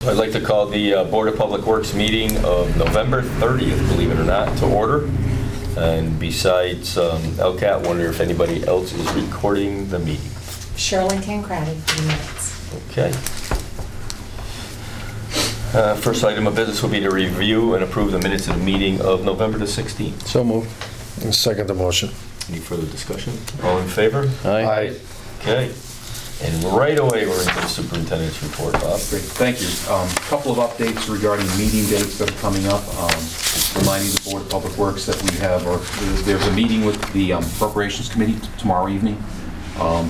I'd like to call the Board of Public Works meeting of November 30th, believe it or not, to order. And besides LCAT, wonder if anybody else is recording the meeting. Shirley Tancredi for the minutes. Okay. First item of business will be to review and approve the minutes of the meeting of November the 16th. So moved. Second the motion. Any further discussion? All in favor? Aye. Okay. And right away, we're into the superintendent's report, Bob. Great, thank you. A couple of updates regarding meeting dates that are coming up. Reminding the Board of Public Works that we have, there's a meeting with the Appropriations Committee tomorrow evening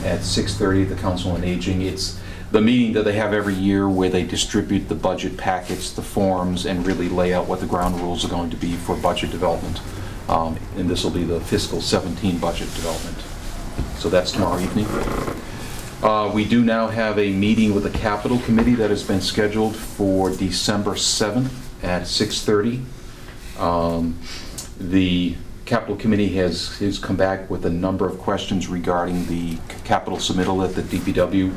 at 6:30 at the Council on Aging. It's the meeting that they have every year where they distribute the budget packets, the forms, and really lay out what the ground rules are going to be for budget development. And this will be the fiscal 17 budget development. So that's tomorrow evening. We do now have a meeting with the Capital Committee that has been scheduled for December 7th at 6:30. The Capital Committee has come back with a number of questions regarding the capital submittal that the DPW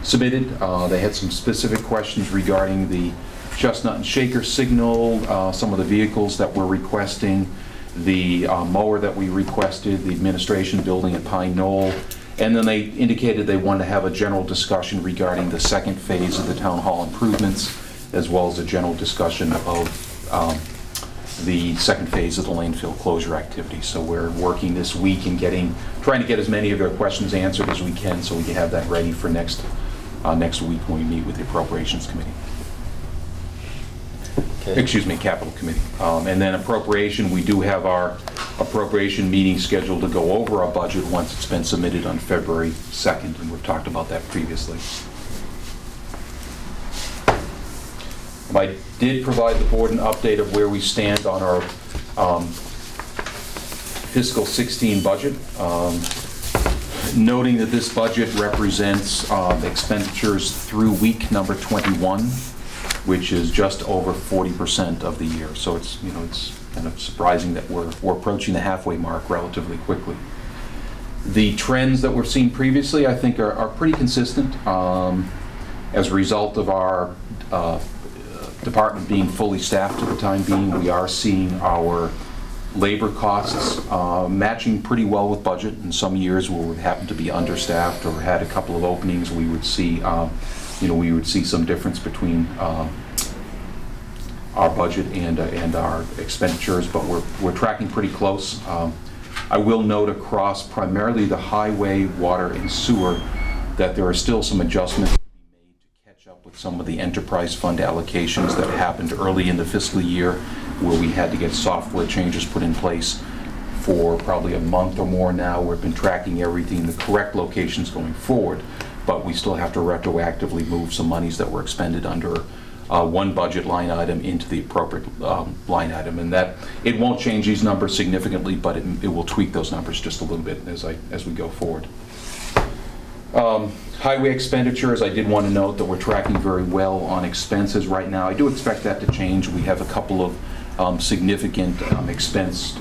submitted. They had some specific questions regarding the Chestnut and Shaker signal, some of the vehicles that we're requesting, the mower that we requested, the administration building at Pine Knoll. And then they indicated they wanted to have a general discussion regarding the second phase of the town hall improvements, as well as a general discussion of the second phase of the landfill closure activity. So we're working this week and trying to get as many of their questions answered as we can, so we can have that ready for next week when we meet with the Appropriations Committee. Okay. Excuse me, Capital Committee. And then appropriation, we do have our appropriation meeting scheduled to go over our budget once it's been submitted on February 2nd, and we've talked about that previously. I did provide the board an update of where we stand on our fiscal 16 budget, noting that this budget represents expenditures through week number 21, which is just over 40% of the year. So it's kind of surprising that we're approaching the halfway mark relatively quickly. The trends that we've seen previously, I think, are pretty consistent. As a result of our department being fully staffed at the time being, we are seeing our labor costs matching pretty well with budget. In some years where we happen to be understaffed or had a couple of openings, we would see some difference between our budget and our expenditures, but we're tracking pretty close. I will note across primarily the highway, water, and sewer that there are still some adjustments to be made to catch up with some of the enterprise fund allocations that happened early in the fiscal year, where we had to get software changes put in place for probably a month or more now. We've been tracking everything in the correct locations going forward, but we still have to retroactively move some monies that were expended under one budget line item into the appropriate line item, and that it won't change these numbers significantly, but it will tweak those numbers just a little bit as we go forward. Highway expenditures, I did want to note that we're tracking very well on expenses right now. I do expect that to change. We have a couple of significant expense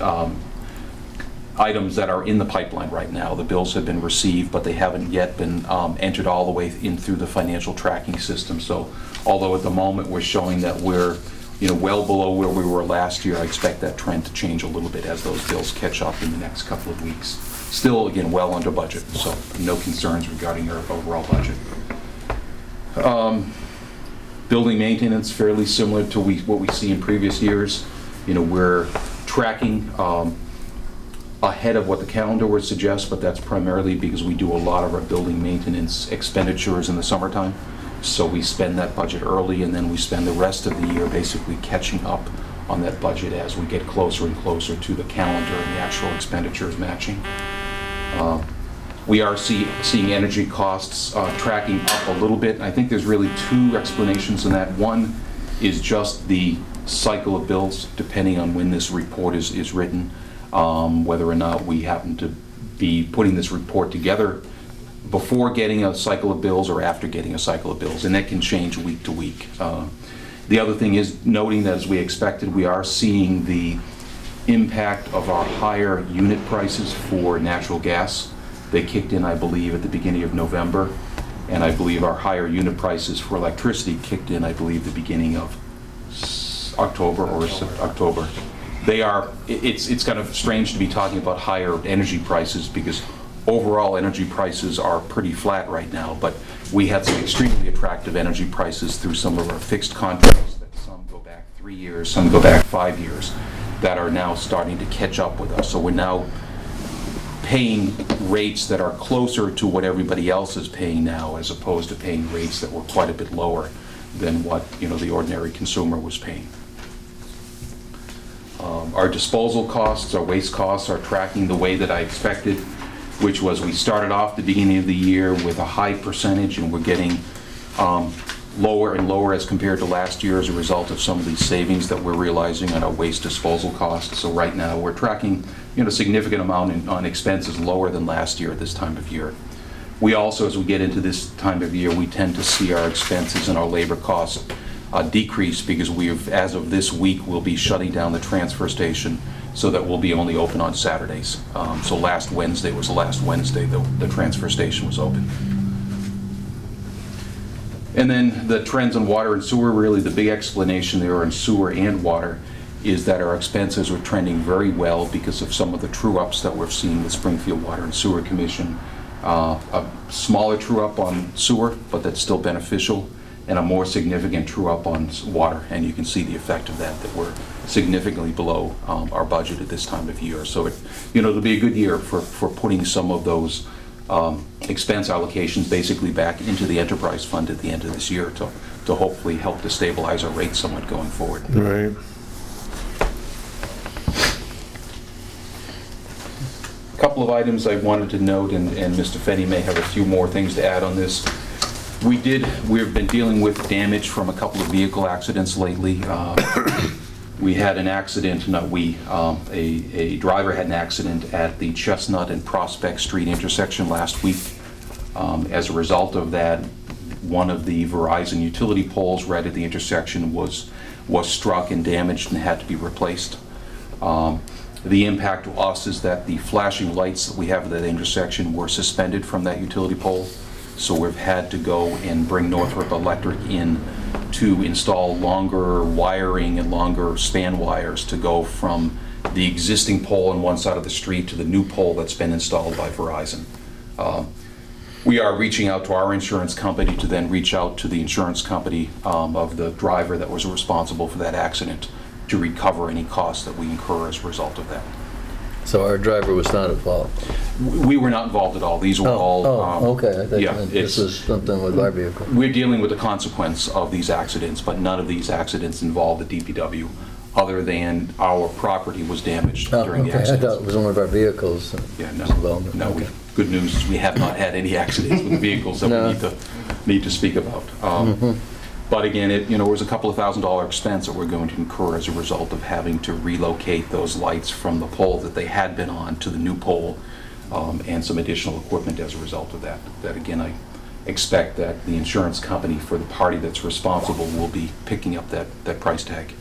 items that are in the pipeline right now. The bills have been received, but they haven't yet been entered all the way in through the financial tracking system. So although at the moment we're showing that we're well below where we were last year, I expect that trend to change a little bit as those bills catch up in the next couple of weeks. Still, again, well under budget, so no concerns regarding our overall budget. Building maintenance, fairly similar to what we see in previous years. We're tracking ahead of what the calendar would suggest, but that's primarily because we do a lot of our building maintenance expenditures in the summertime. So we spend that budget early, and then we spend the rest of the year basically catching up on that budget as we get closer and closer to the calendar and the actual expenditures matching. We are seeing energy costs tracking up a little bit. I think there's really two explanations in that. One is just the cycle of bills, depending on when this report is written, whether or not we happen to be putting this report together before getting a cycle of bills or after getting a cycle of bills, and that can change week to week. The other thing is noting that, as we expected, we are seeing the impact of our higher unit prices for natural gas. They kicked in, I believe, at the beginning of November, And I believe our higher unit prices for electricity kicked in, I believe, the beginning of October or October. It's kind of strange to be talking about higher energy prices because overall energy prices are pretty flat right now, but we had some extremely attractive energy prices through some of our fixed contracts that some go back 3 years, some go back 5 years, that are now starting to catch up with us. So we're now paying rates that are closer to what everybody else is paying now, as opposed to paying rates that were quite a bit lower than what, you know, the ordinary consumer was paying. Our disposal costs, our waste costs are tracking the way that I expected, which was we started off the beginning of the year with a high percentage, and we're getting lower and lower as compared to last year as a result of some of these savings that we're realizing on our waste disposal costs. So right now we're tracking, you know, a significant amount on expenses lower than last year at this time of year. We also, as we get into this time of year, we tend to see our expenses and our labor costs decrease because as of this week, we'll be shutting down the transfer station so that we'll be only open on Saturdays. So last Wednesday was the last Wednesday the transfer station was open. And then the trends on water and sewer, really the big explanation there on sewer and water is that our expenses are trending very well because of some of the true-ups that we're seeing with Springfield Water and Sewer Commission. A smaller true-up on sewer, but that's still beneficial, and a more significant true-up on water, and you can see the effect of that we're significantly below our budget at this time of year. So it'll be a good year for putting some of those expense allocations basically back into the enterprise fund at the end of this year to hopefully help to stabilize our rates somewhat going forward. Right. A couple of items I wanted to note, and Mr. Fenny may have a few more things to add on this. We've been dealing with damage from a couple of vehicle accidents lately. We had an accident, a driver had an accident at the Chestnut and Prospect Street intersection last week. As a result of that, one of the Verizon utility poles right at the intersection was struck and damaged and had to be replaced. The impact to us is that the flashing lights that we have at that intersection were suspended from that utility pole. So we've had to go and bring Northrop Electric in to install longer wiring and longer span wires to go from the existing pole on one side of the street to the new pole that's been installed by Verizon. We are reaching out to our insurance company to then reach out to the insurance company of the driver that was responsible for that accident to recover any costs that we incur as a result of that. So our driver was not involved? We were not involved at all. These were all... okay. I thought yeah, this was something with our vehicle. We're dealing with the consequence of these accidents, but none of these accidents involved the DPW, other than our property was damaged during the I accident. thought it was one of our vehicles. Yeah, no. Okay. Good news is we have not had any accidents with vehicles that No. we need to speak about. But again, it was a couple of $1,000 expense that we're going to incur as a result of having to relocate those lights from the pole that they had been on to the new pole, and some additional equipment as a result of that. That again, I expect that the insurance company for the party that's responsible will be picking up that price tag.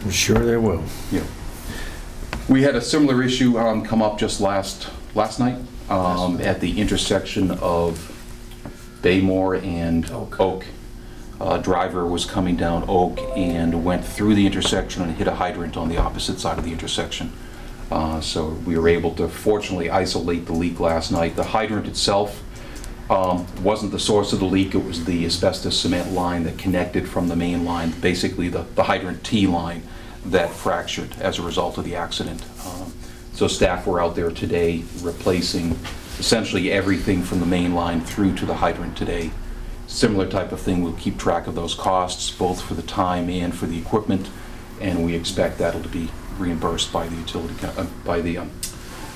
I'm sure they will. Yeah. We had a similar issue come up just last night at the intersection of Baymore and Oak. Driver was coming down Oak and went through the intersection and hit a hydrant on the opposite side of the intersection. So we were able to fortunately isolate the leak last night. The hydrant itself wasn't the source of the leak. It was the asbestos cement line that connected from the main line, basically the hydrant T line, that fractured as a result of the accident. So staff were out there today replacing essentially everything from the main line through to the hydrant today. Similar type of thing, we'll keep track of those costs, both for the time and for the equipment, and we expect that'll be reimbursed by the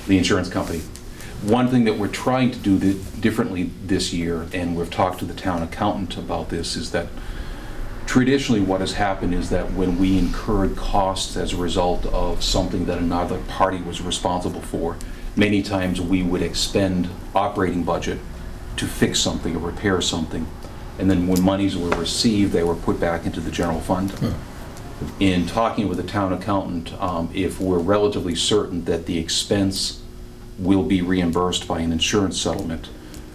the insurance company. One thing that we're trying to do differently this year, and we've talked to the town accountant about this, is that traditionally what has happened is that when we incurred costs as a result of something that another party was responsible for, many times we would expend operating budget to fix something or repair something, and then when monies were received, they were put back into the general fund. In talking with the town accountant, if we're relatively certain that the expense will be reimbursed by an insurance settlement,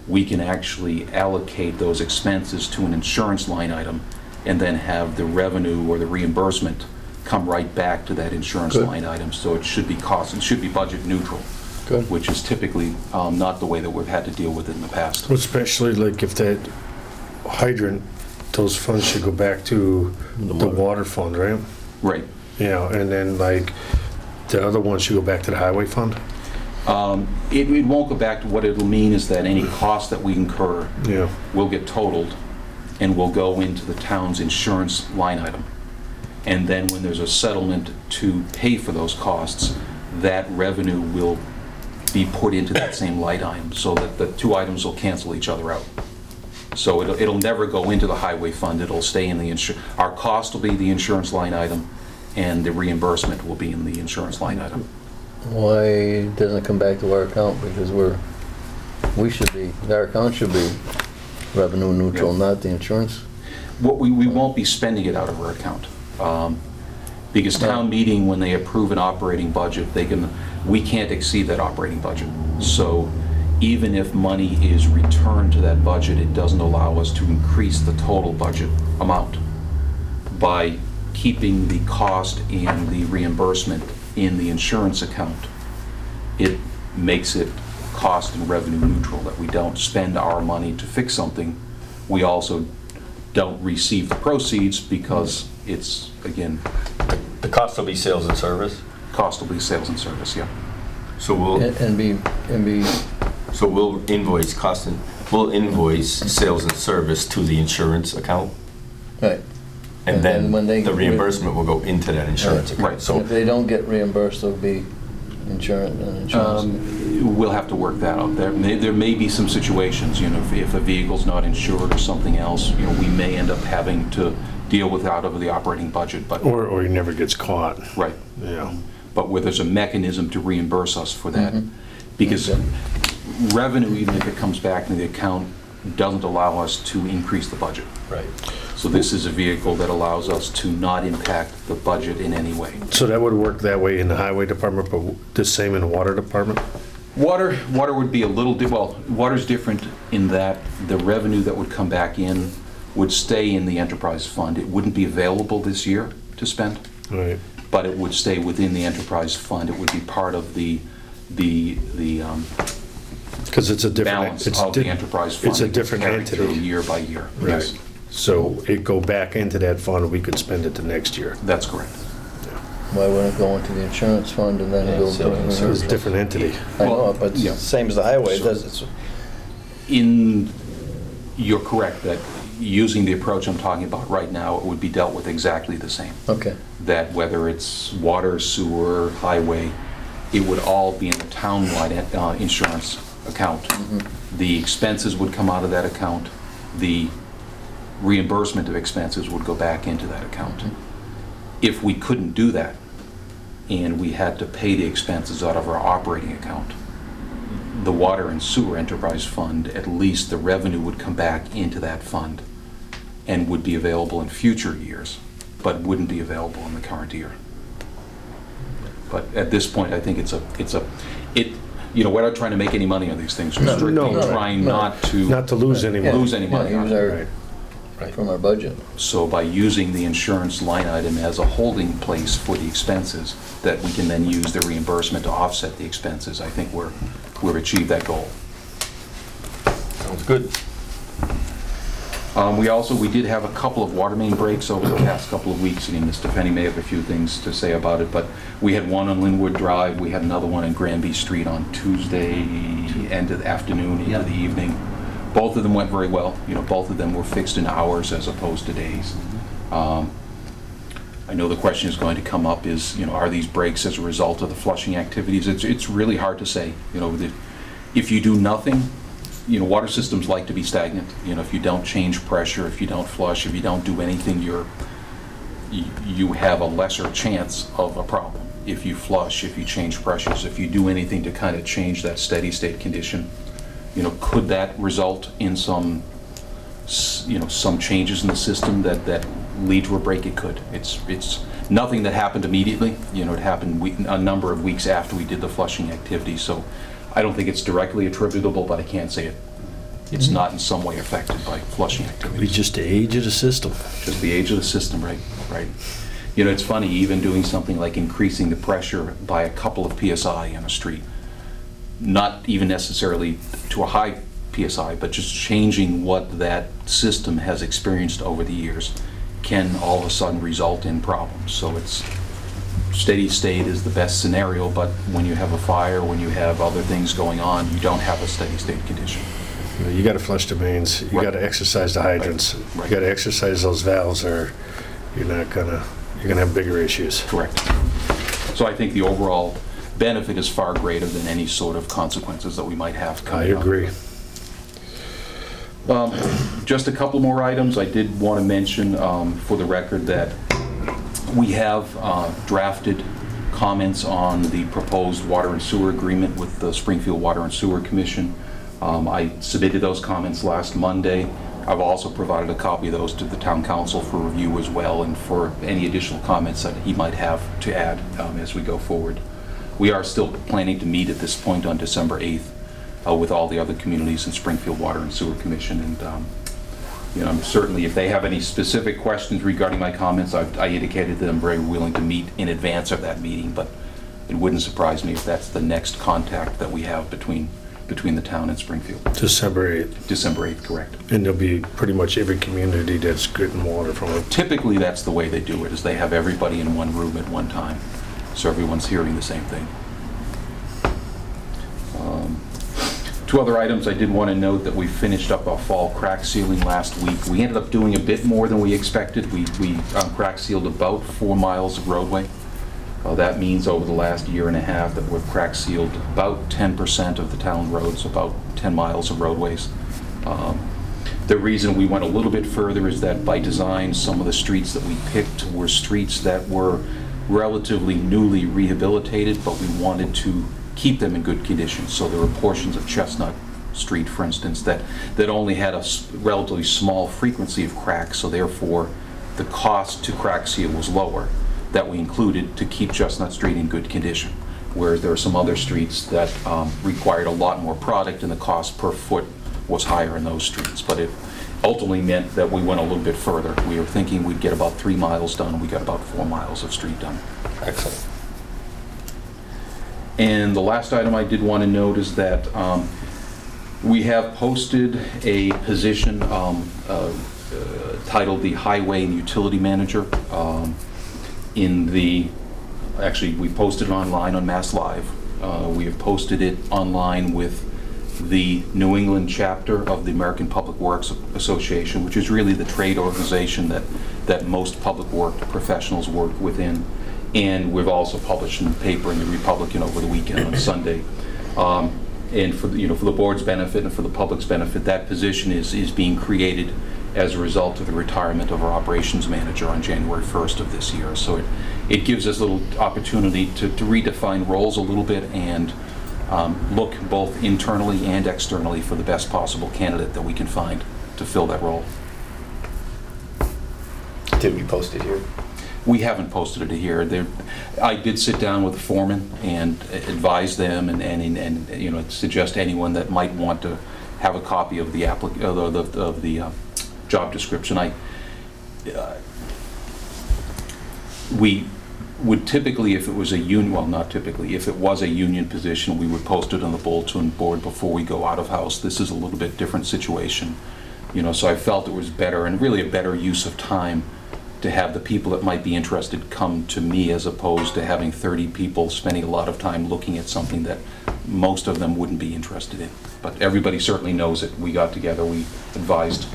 we can actually allocate those expenses to an insurance line item and then have the revenue or the reimbursement come right back to that insurance Good. line item. So it should be budget neutral, Good. which is typically not the way that we've had to deal with it in the past. Especially like if that hydrant, those funds should go back to the water fund, right? Right. You know, and then like the other one should go back to the highway fund? It won't go back to, what it'll mean is that any cost that we incur Yeah. will get totaled and will go into the town's insurance line item. And then when there's a settlement to pay for those costs, that revenue will be put into that same line item, so that the two items will cancel each other out. So it'll never go into the highway fund, it'll stay in the our cost will be the insurance line item, and the reimbursement will be in the insurance line item. Why doesn't it come back to our account? Because our account should be revenue neutral, Yeah. not the insurance. We won't be spending it out of our account. Because town meeting, when they approve an operating budget, we can't exceed that operating budget. So even if money is returned to that budget, it doesn't allow us to increase the total budget amount. By keeping the cost and the reimbursement in the insurance account, it makes it cost and revenue neutral, that we don't spend our money to fix something. We also don't receive the proceeds because it's, again, The cost will be sales and service, cost will be sales and service, yeah. so we'll And be, we'll invoice sales and service to the insurance account, right. and And then then when they- the reimbursement will go into that insurance Right. account. Right. So If they don't get reimbursed, it'll be insurance. We'll have to work that out. There may be some situations, if a vehicle's not insured or something else, we may end up having to deal with out of the operating budget, but, Or he never gets caught, right. yeah. But where there's a mechanism to reimburse us for that. Mhm. Because Okay. revenue, even if it comes back into the account, doesn't allow us to increase the budget. right. So this is a vehicle that allows us to not impact the budget in any way. So that would work that way in the highway department, but the same in the water department? Water would be a little, water's different in that the revenue that would come back in would stay in the enterprise fund. It wouldn't be available this year to spend, Right. but it would stay within the enterprise fund. It would be part of the Because it's a different... balance it's of the di- enterprise fund. It's a that gets different carried through entity. year by year. Right. Yes, So it go back into that fund, we could spend it the next year. that's correct. Why wouldn't it go into the insurance fund and then Yeah, go? sales and So it's a different entity. I know, but it's Yeah. the same as the highway, it does, it's, You're correct that using the approach I'm talking about right now, it would be dealt with exactly the same. okay. That whether it's water, sewer, highway, it would all be in the town-wide insurance account. The expenses would come out of that account. The reimbursement of expenses would go back into that account. If we couldn't do that, and we had to pay the expenses out of our operating account, the water and sewer enterprise fund, at least the revenue would come back into that fund and would be available in future years, but wouldn't be available in the current year. But at this point, I think we're not trying to make any money on these things. We're No, strictly no, trying no. not to Not to lose any money. lose any money Yeah, on use it. our- Right. from our budget. So by using the insurance line item as a holding place for the expenses, that we can then use the reimbursement to offset the expenses, I think we've achieved that goal. Sounds good. We did have a couple of water main breaks over the past couple of weeks, and Mr. Penny may have a few things to say about it, but we had one on Linwood Drive, we had another one in Granby Street on Tuesday, end of the afternoon into the evening. Both of them went very well. Both of them were fixed in hours as opposed to days. I know the question is going to come up is, are these breaks as a result of the flushing activities? It's really hard to say. If you do nothing, water systems like to be stagnant. If you don't change pressure, if you don't flush, if you don't do anything, you have a lesser chance of a problem. If you flush, if you change pressures, if you do anything to kind of change that steady state condition, could that result in some changes in the system that lead to a break? It could. It's nothing that happened immediately. It happened a number of weeks after we did the flushing activity. So I don't think it's directly attributable, but I can't say it it's not in some way affected by flushing Be activities. just the age of the system. Just the age of the system, right? Right. You know, it's funny, even doing something like increasing the pressure by a couple of PSI in a street, not even necessarily to a high PSI, but just changing what that system has experienced over the years can all of a sudden result in problems. So it's steady state is the best scenario, but when you have a fire, when you have other things going on, you don't have a steady state condition. You got to flush the mains. You Right. got to exercise the hydrants. Right. You got to exercise those valves, or you're gonna have bigger issues. Correct. So I think the overall benefit is far greater than any sort of consequences that we might have I coming up. agree. Just a couple more items. I did want to mention for the record that we have drafted comments on the proposed water and sewer agreement with the Springfield Water and Sewer Commission. I submitted those comments last Monday. I've also provided a copy of those to the town council for review as well, and for any additional comments that he might have to add as we go forward. We are still planning to meet at this point on December 8th with all the other communities in Springfield Water and Sewer Commission, and you know, certainly if they have any specific questions regarding my comments, I indicated that I'm very willing to meet in advance of that meeting, but it wouldn't surprise me if that's the next contact that we have between the town and Springfield. December 8th. December 8th, correct. And there'll be pretty much every community that's getting water from it. Typically, that's the way they do it, is they have everybody in one room at one time, so everyone's hearing the same thing. Two other items, I did want to note that we finished up our fall crack sealing last week. We ended up doing a bit more than we expected. We crack sealed about 4 miles of roadway. That means over the last year and a half that we've crack sealed about 10% of the town roads, about 10 miles of roadways. The reason we went a little bit further is that by design, some of the streets that we picked were streets that were relatively newly rehabilitated, but we wanted to keep them in good condition. So there were portions of Chestnut Street, for instance, that only had a relatively small frequency of cracks, so therefore the cost to crack seal was lower, that we included to keep Chestnut Street in good condition. Whereas there are some other streets that required a lot more product and the cost per foot was higher in those streets. But it ultimately meant that we went a little bit further. We were thinking we'd get about 3 miles done. We got about 4 miles of street done. Excellent. And the last item I did want to note is that we have posted a position titled the Highway and Utility Manager actually we posted it online on Mass Live. We have posted it online with the New England chapter of the American Public Works Association, which is really the trade organization that most public work professionals work within. And we've also published in the paper in the Republican over the weekend on Sunday. And for the board's benefit and for the public's benefit, that position is being created as a result of the retirement of our operations manager on January 1st of this year. So it gives us a little opportunity to redefine roles a little bit and look both internally and externally for the best possible candidate that we can find to fill that role. Did we post it here? We haven't posted it here. I did sit down with the foreman and advise them and suggest anyone that might want to have a copy of the job description. We would typically, if it was a union, well, not typically, if it was a union position, we would post it on the bulletin board before we go out of house. This is a little bit different situation, so I felt it was better and really a better use of time to have the people that might be interested come to me as opposed to having 30 people spending a lot of time looking at something that most of them wouldn't be interested in. But everybody certainly knows it. We got together, we advised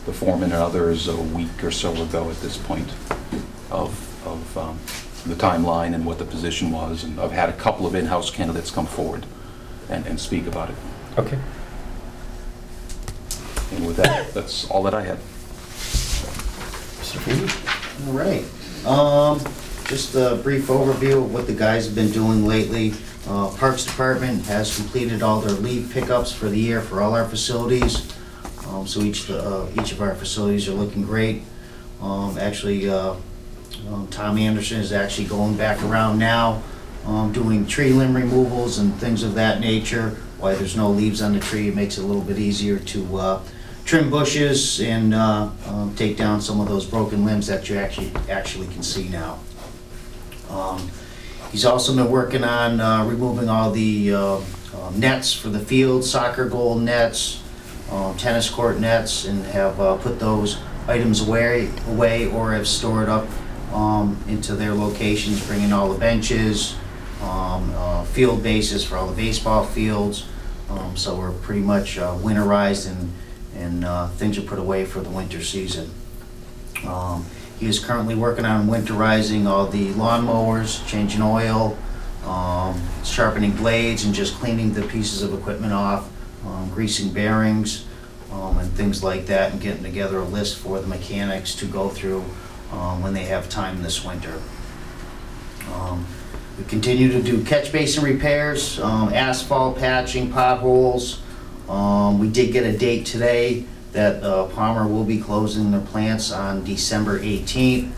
the foreman and others a week or so ago at this point of the timeline and what the position was, and I've had a couple of in-house candidates come forward and speak about it. Okay. And with that, that's all that I had. Mr. Feely? All right. Just a brief overview of what the guys have been doing lately. Parks Department has completed all their leave pickups for the year for all our facilities. So each of our facilities are looking great. Actually, Tom Anderson is actually going back around now, doing tree limb removals and things of that nature. why there's no leaves on the tree. It makes it a little bit easier to trim bushes and take down some of those broken limbs that you actually can see now. He's also been working on removing all the nets for the field, soccer goal nets, tennis court nets, and have put those items away or have stored up into their locations, bringing all the benches, field bases for all the baseball fields. So we're pretty much winterized and things are put away for the winter season. He is currently working on winterizing all the lawnmowers, changing oil, sharpening blades, and just cleaning the pieces of equipment off, greasing bearings, and things like that, and getting together a list for the mechanics to go through when they have time this winter. We continue to do catch basin repairs, asphalt patching, potholes. We did get a date today that Palmer will be closing their plants on December 18th.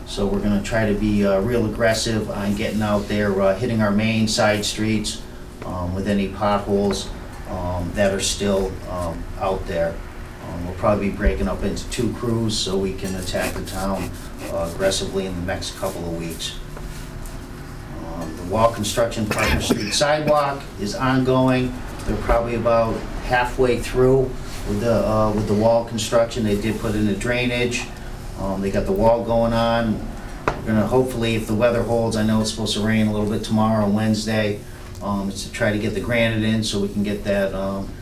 So we're gonna try to be real aggressive on getting out there, hitting our main side streets with any potholes that are still out there. We'll probably be breaking up into 2 crews so we can attack the town aggressively in the next couple of weeks. The wall construction Parker Street sidewalk is ongoing. They're probably about halfway through with the wall construction. They did put in the drainage. They got the wall going on. We're gonna hopefully, if the weather holds, I know it's supposed to rain a little bit tomorrow, Wednesday, is to try to get the granite in so we can get that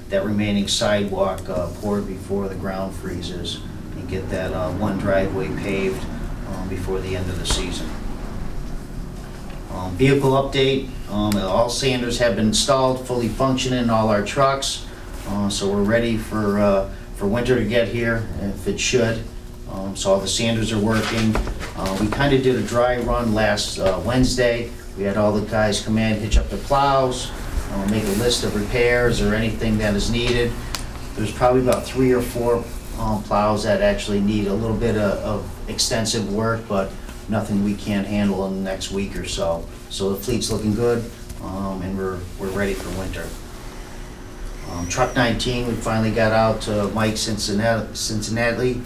that remaining sidewalk poured before the ground freezes and get that one driveway paved before the end of the season. Vehicle update, all sanders have been installed, fully functioning in all our trucks. So we're ready for winter to get here, if it should. So all the sanders are working. We kind of did a dry run last Wednesday. We had all the guys come in, hitch up their plows, make a list of repairs or anything that is needed. There's probably about 3 or 4 plows that actually need a little bit of extensive work, but nothing we can't handle in the next week or so. So the fleet's looking good, and we're ready for winter. Truck 19, we finally got out to Mike Cincinnati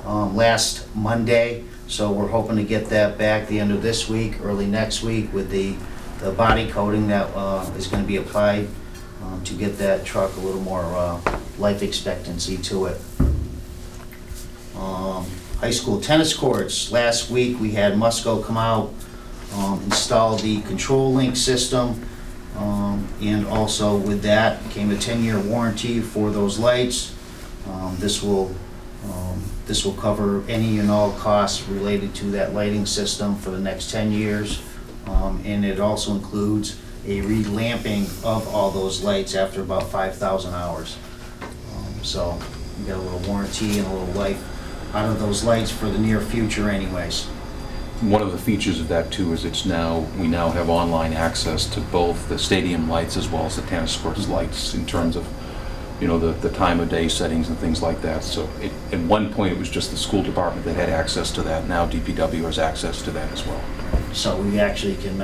last Monday, so we're hoping to get that back the end of this week, early next week, with the body coating that is going to be applied to get that truck a little more life expectancy to it. High school tennis courts. Last week we had Musco come out, install the control link system, and also with that came a 10-year warranty for those lights. This will cover any and all costs related to that lighting system for the next 10 years. And it also includes a relamping of all those lights after about 5,000 hours. So we got a little warranty and a little life out of those lights for the near future anyways. One of the features of that too is we now have online access to both the stadium lights as well as the tennis courts lights in terms of, you know, the time of day settings and things like that. So at one point it was just the school department that had access to that. Now DPW has access to that as well. So we actually can,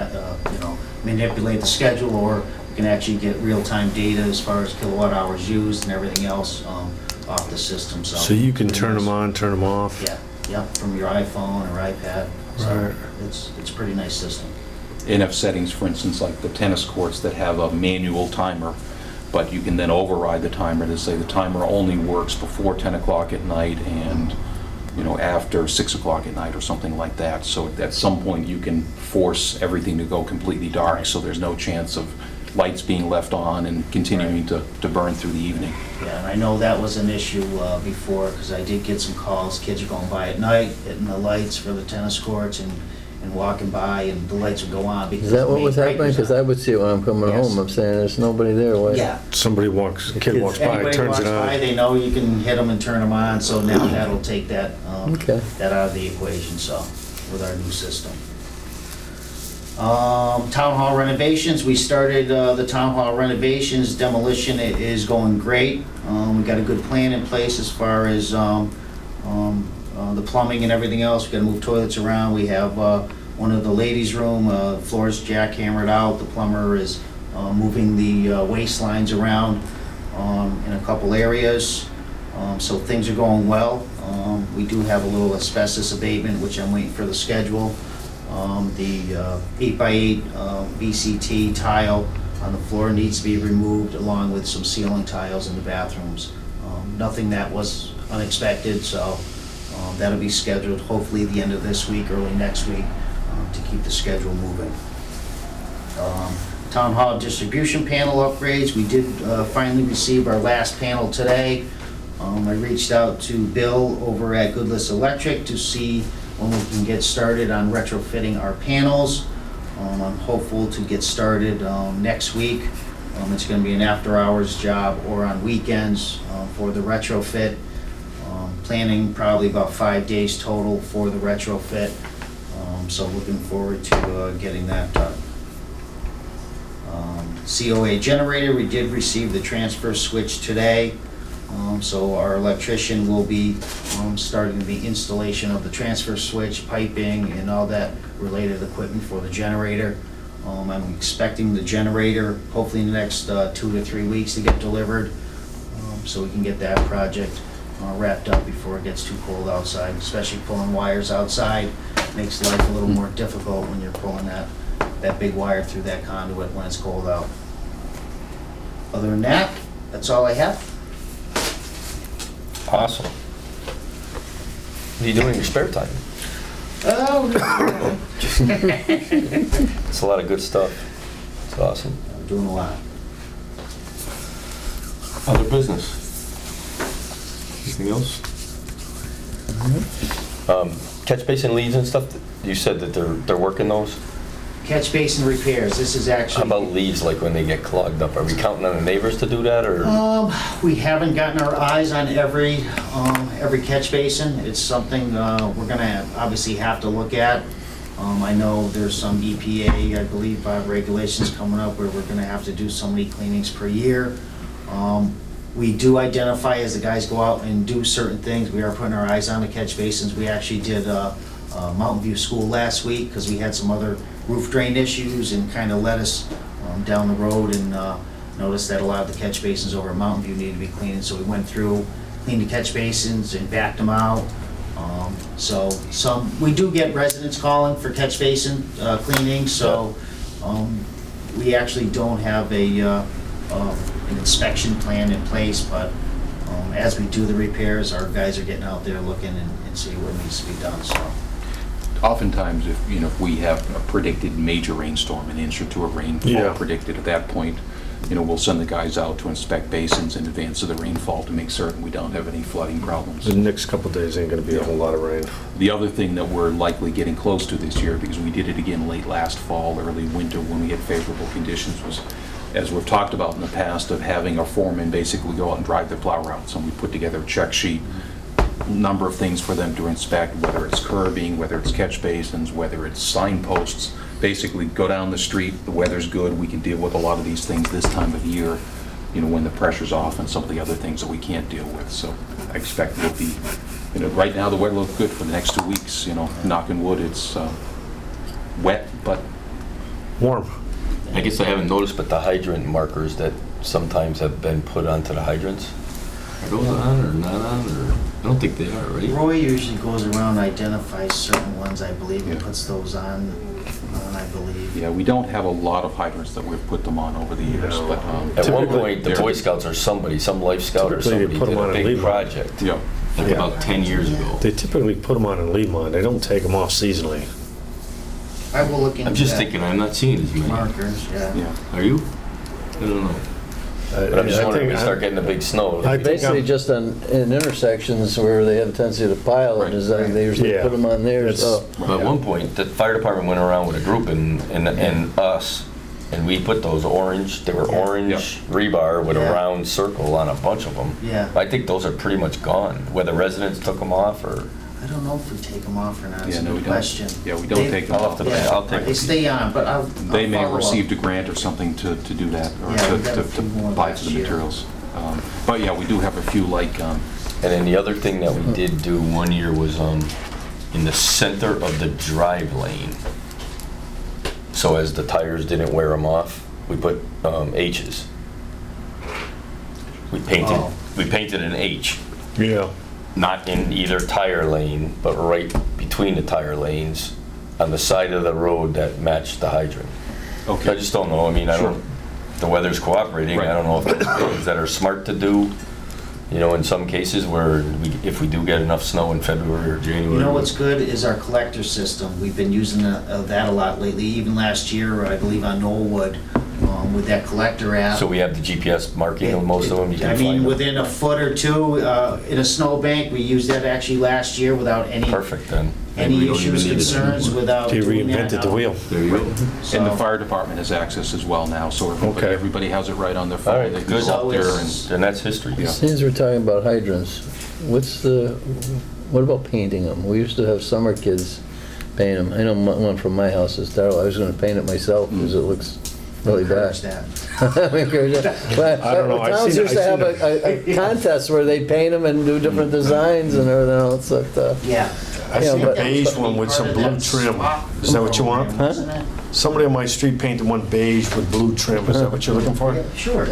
manipulate the schedule, or we can actually get real-time data as far as kilowatt hours used and everything else off the system. So you can turn them on, turn them off? Yeah, from your iPhone or iPad. So Right. it's a pretty nice system. And have settings, for instance, like the tennis courts that have a manual timer, but you can then override the timer to say the timer only works before 10 o'clock at night and, you know, after 6 o'clock at night or something like that. So at some point you can force everything to go completely dark, so there's no chance of lights being left on and continuing to burn through the evening. Yeah, and I know that was an issue before, because I did get some calls. Kids are going by at night, hitting the lights for the tennis courts and walking by, and the lights would go on because Is that the what main was break happening? was Because on. I would see it when I'm coming Yes. home. I'm saying there's nobody there. Why? Yeah. Somebody kid walks by, Anybody turns walks it by, on. they know you can hit them and turn them on, so now that'll take that, Okay. that out of the equation, so, with our new system. Town hall renovations, we started the town hall renovations. Demolition is going great. We got a good plan in place as far as the plumbing and everything else. We gotta move toilets around. We have one of the ladies' room, floors jackhammered out. The plumber is moving the waste lines around in a couple areas. So things are going well. We do have a little asbestos abatement, which I'm waiting for the schedule. The 8x8 VCT tile on the floor needs to be removed, along with some ceiling tiles in the bathrooms. Nothing that was unexpected, so that'll be scheduled hopefully the end of this week, early next week, to keep the schedule moving. Town Hall distribution panel upgrades. We did finally receive our last panel today. I reached out to Bill over at Goodless Electric to see when we can get started on retrofitting our panels. I'm hopeful to get started next week. It's going to be an after-hours job or on weekends for the retrofit. Planning probably about 5 days total for the retrofit. So looking forward to getting that done. COA generator, we did receive the transfer switch today. So our electrician will be starting the installation of the transfer switch, piping, and all that related equipment for the generator. I'm expecting the generator hopefully in the next 2 to 3 weeks to get delivered, so we can get that project wrapped up before it gets too cold outside, especially pulling wires outside. Makes life a little more difficult when you're pulling that big wire through that conduit when it's cold out. Other than that, that's all I have. Awesome. What are you doing in your spare time? Oh, It's a lot of good stuff. It's awesome. I'm doing a lot. Other business? Anything else? Catch basin leads and stuff, you said that they're working those? Catch basin repairs, this is How actually... about leaves, like when they get clogged up? Are we counting on the neighbors to do that, or? We haven't gotten our eyes on every catch basin. It's something we're gonna obviously have to look at. I know there's some EPA, I believe, regulations coming up where we're gonna have to do so many cleanings per year. We do identify as the guys go out and do certain things. We are putting our eyes on the catch basins. We actually did Mountain View School last week because we had some other roof drain issues, and kind of led us down the road and noticed that a lot of the catch basins over at Mountain View needed to be cleaned. So we went through, cleaned the catch basins and backed them out. So we do get residents calling for catch basin cleaning, so we actually don't have an inspection plan in place, but as we do the repairs, our guys are getting out there looking and see what needs to be done, so. Oftentimes, if we have a predicted major rainstorm, an inch or two of rainfall Yeah. predicted at that point, we'll send the guys out to inspect basins in advance of the rainfall to make certain we don't have any flooding problems. The next couple days ain't gonna be a whole lot of rain. The other thing that we're likely getting close to this year, because we did it again late last fall, early winter, when we had favorable conditions, was, as we've talked about in the past, of having a foreman basically go out and drive the plow routes. And we put together a check sheet, number of things for them to inspect, whether it's curbing, whether it's catch basins, whether it's signposts. Basically, go down the street, the weather's good, we can deal with a lot of these things this time of year, when the pressure's off, and some of the other things that we can't deal with. So I expect we'll be, right now the weather looks good for the next 2 weeks, knock on wood, it's wet, but Warm. I guess I haven't noticed, but the hydrant markers that sometimes have been put onto the hydrants, are those on or not on, or? I don't think they are, right? Roy usually goes around and identifies certain ones, I believe, and Yeah. puts those on, I believe. yeah, we don't have a lot of hydrants that we've put them on over the years, No. but. At one Typically, point, the Boy Scouts or somebody, some Life Scout or Typically, they somebody put did 'em on a a big lead line. project, Yeah. like Yeah. about 10 years ago. They typically put them on in Lehman. They don't take them off seasonally. I will look into I'm just that. thinking, I'm not seeing as many. Markers, yeah. Yeah. Are you? I don't know. But I'm just wondering, if we start getting the big snow. I think Basically, I'm- just in intersections where they have a tendency to pile it, is that they usually Yeah. put them on there, That's- so. But at one point, the fire department went around with a group and us, and we put those orange, they were orange rebar with a Yeah. round circle on a bunch of them. Yeah. I think those are pretty much gone, whether residents took them off or, I don't know if we take them off or not, it's Yeah, a no, we good don't. question. Yeah, we don't take them I'll off. have to, Yeah, I'll take they it. stay on, but I'll They may have follow up. received a grant or something to do that, or Yeah, we got a to few more buy last for the year. materials. But yeah, we do have a few like, And then the other thing that we did do one year was in the center of the drive lane. So as the tires didn't wear them off, we put H's. We Oh. painted an H, Yeah. not in either tire lane, but right between the tire lanes on the side of the road that matched the hydrant. I Okay. just don't know, I mean, I Sure. don't, the weather's cooperating, I Right. don't know if there's things that are smart to do, you know, in some cases where if we do get enough snow in February or January. You know what's good is our collector system. We've been using that a lot lately, even last year, I believe on Knollwood, with that collector app. So we have the GPS marking of most of them, you I can mean, find them. within a foot or two, in a snowbank, we used that actually last year without any Perfect then. any issues, concerns, without They doing that. reinvented the wheel. There you go. And the So- fire department has access as well now, so Okay. everybody has it right on their All phone. right, They can good. go up there and, Then that's history. Yeah. Since we're talking about hydrants, what about painting them? We used to have summer kids paint them. I know one from my house is terrible. I was gonna paint it myself because it looks really bad. Encourage that. But I don't know, I've towns seen- used to I've have a contest where they paint them and do different designs and everything else. Yeah. I Yeah, seen a but- beige one with some blue trim. Is that what you want? Huh? Somebody on my street painted one beige with blue trim. Is that what you're looking for? Sure.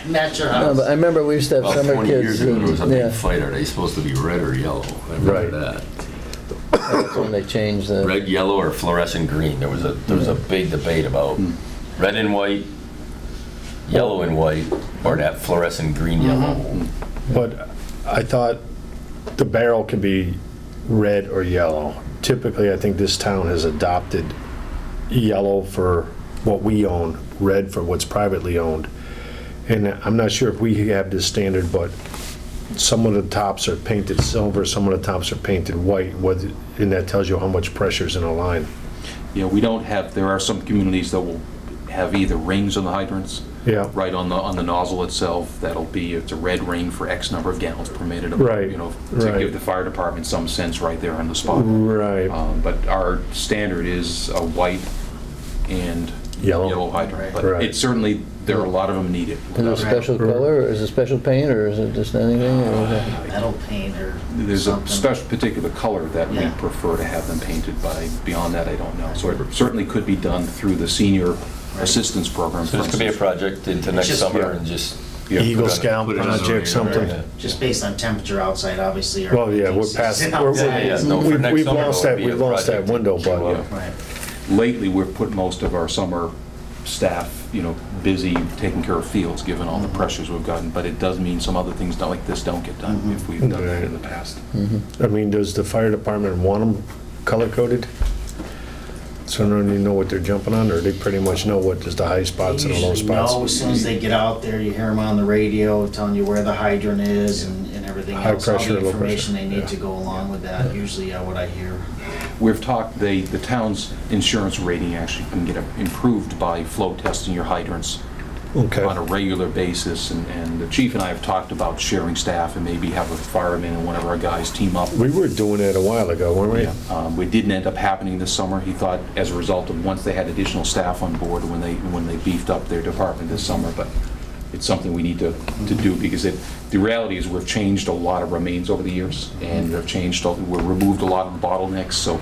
Match your No, house. but I remember we used to have About summer 20 kids. years ago, there was a Yeah, big fight, are they supposed to be red or yellow? I remember Right. that. that's when they changed the. Red, yellow, or fluorescent green? There was a big debate about red and white, yellow and white, or that fluorescent green yellow. But I thought the barrel could be red or yellow. Typically, I think this town has adopted yellow for what we own, red for what's privately owned. And I'm not sure if we have this standard, but some of the tops are painted silver, some of the tops are painted white, and that tells you how much pressure's in a line. you know, we don't have, there are some communities that will have either rings on the hydrants, Yeah. right on the nozzle itself. That'll be, it's a red ring for X number of gallons per minute. Right, You know, to right. give the fire department some sense right there on the spot. Right. But our standard is a white and Yellow. yellow hydrant. But Right. it's certainly, there are a lot of them needed. Is it a special color, or is it special paint, or is it just anything? Or is it- Metal paint or There's a something. special particular color that we Yeah. prefer to have them painted by. Beyond that, I don't know. So it certainly could be done through the senior assistance program. So this could be a project into next just- summer yeah. and just. Yeah. Eagle put it on- Scout put it on the project, radar. something. Yeah. Just based on temperature outside, obviously. or Well, yeah, we're things past, sit we're- outside. Yeah, no, for we've next we've summer, lost it'll that, be we've a lost that project. window, Yeah. but Right. Lately, we've put most of our summer staff, you know, busy taking care of fields, given all the pressures we've gotten. But it does mean some other things like this don't get done if we've done that in the past. I mean, does the fire department want them color-coded? So they don't even know what they're jumping on, or they pretty much know what is the high spots and the low Usually know, as spots? soon as they get out there, you hear them on the radio telling you where the hydrant is and everything High else. All pressure, the low information they pressure, need yeah. to go along with that, usually what I hear. We've talked, the town's insurance rating actually can get improved by flow testing your hydrants Okay, on a regular basis, and the chief and I have talked about sharing staff and maybe have a fireman and one of our guys team up. we were doing that a while ago, weren't we? We didn't end up happening this summer. He thought as a result of, once they had additional staff on board, when they beefed up their department this summer, but it's something we need to do, because the reality is we've changed a lot of remains over the years, and we've removed a lot of the bottlenecks, so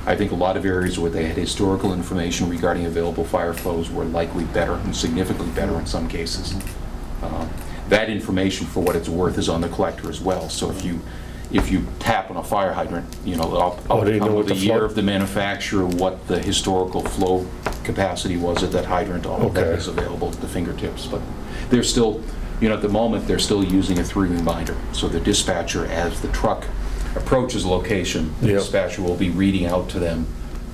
I think a lot of areas where they had historical information regarding available fire flows were likely better, and significantly better in some cases. That information, for what it's worth, is on the collector as well, so if you tap on a fire hydrant, you know, Oh, they know come what with the the year flow- of the manufacturer, what the historical flow capacity was at that hydrant, all of that Okay. is available at the fingertips. But they're still, you know, at the moment, they're still using a 3-ring binder. So the dispatcher, as the truck approaches location, the Yep. dispatcher will be reading out to them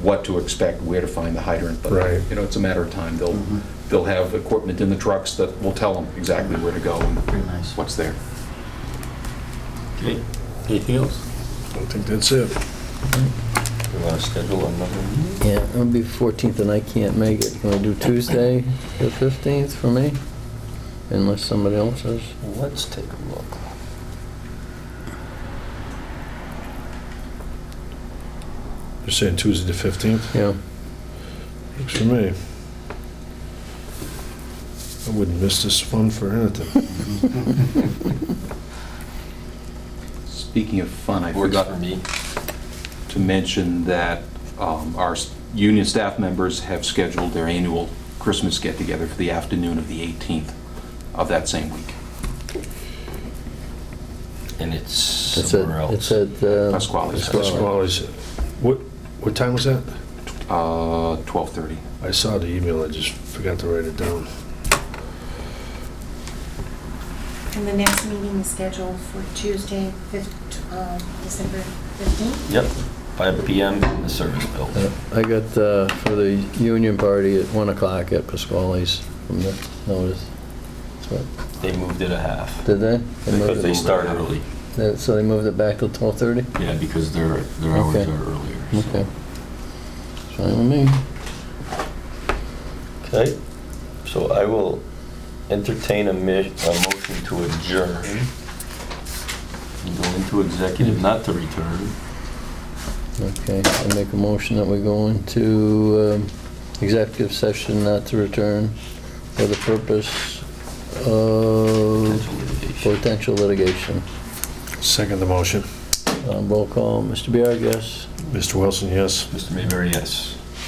what to expect, where to find the hydrant. But, Right. you know, it's a matter of time. They'll have equipment in the trucks that will tell them exactly where to go and Pretty nice. what's there. Okay, anything else? I think that's it. You want to schedule another meeting? Yeah, it'll be 14th and I can't make it. Can we do Tuesday, the 15th for me? Unless somebody else is. Let's take a look. You're saying Tuesday the 15th? Yeah. Works for me. I wouldn't miss this fun for anything. Speaking of fun, I Works forgot for me. to mention that our union staff members have scheduled their annual Christmas get-together for the afternoon of the 18th of that same week. And it's It's somewhere at, else. it's at, Pasquale's. Pasquale's. What time was that? 12:30. I saw the email, I just forgot to write it down. And the next meeting is scheduled for Tuesday, December 15th. Yep, 5 PM in the service building. I got, for the union party at 1 o'clock at Pasquale's from the notice. So, They moved it a half. did they? Because they start early. So they moved it back till 12:30? Yeah, because their hours Okay. are earlier. so. Okay. Fine with me. Okay, so I will entertain a motion to adjourn. And go into executive, not to return. Okay, I make a motion that we go into executive session not to return for the purpose of Potential litigation. potential litigation. Second the motion. Roll call, Mr. Biarg, yes? Mr. Wilson, yes. Mr. Mayberry, yes.